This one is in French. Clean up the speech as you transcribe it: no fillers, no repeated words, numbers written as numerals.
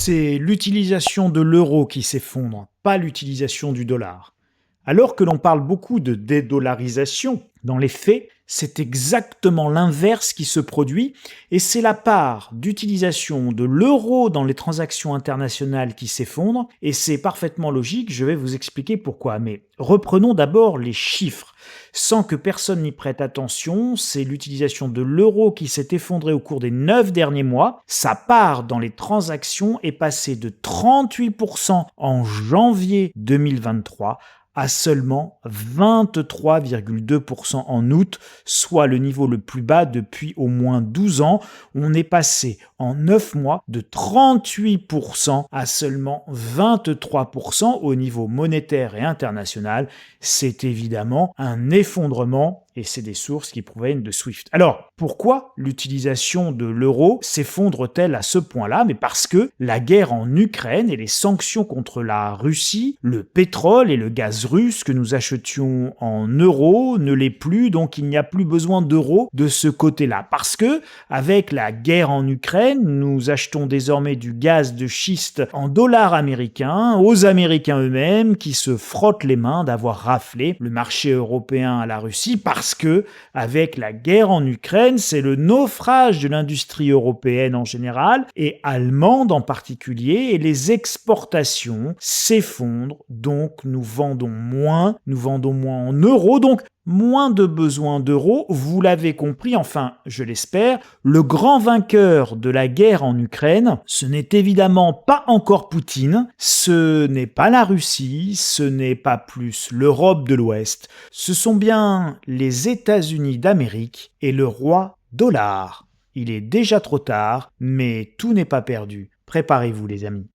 C'est l'utilisation de l'euro qui s'effondre, pas l'utilisation du dollar. Alors que l'on parle beaucoup de dédollarisation, dans les faits, c'est exactement l'inverse qui se produit et c'est la part d'utilisation de l'euro dans les transactions internationales qui s'effondre et c'est parfaitement logique, je vais vous expliquer pourquoi. Mais reprenons d'abord les chiffres. Sans que personne n'y prête attention, c'est l'utilisation de l'euro qui s'est effondrée au cours des 9 derniers mois. Sa part dans les transactions est passée de 38% en janvier 2023 à seulement 23,2% en août, soit le niveau le plus bas depuis au moins 12 ans. On est passé en 9 mois de 38% à seulement 23% au niveau monétaire et international. C'est évidemment un effondrement et c'est des sources qui proviennent de SWIFT. Alors, pourquoi l'utilisation de l'euro s'effondre-t-elle à ce point-là? Mais parce que la guerre en Ukraine et les sanctions contre la Russie, le pétrole et le gaz russe que nous achetions en euros ne l'est plus, donc il n'y a plus besoin d'euros de ce côté-là. Parce que, avec la guerre en Ukraine, nous achetons désormais du gaz de schiste en dollars américains, aux Américains eux-mêmes qui se frottent les mains d'avoir raflé le marché européen à la Russie parce que, avec la guerre en Ukraine, c'est le naufrage de l'industrie européenne en général et allemande en particulier et les exportations s'effondrent, donc nous vendons moins en euros, donc moins de besoin d'euros, vous l'avez compris, enfin, je l'espère, le grand vainqueur de la guerre en Ukraine, ce n'est évidemment pas encore Poutine, ce n'est pas la Russie, ce n'est pas plus l'Europe de l'Ouest, ce sont bien les États-Unis d'Amérique et le roi dollar. Il est déjà trop tard, mais tout n'est pas perdu. Préparez-vous les amis.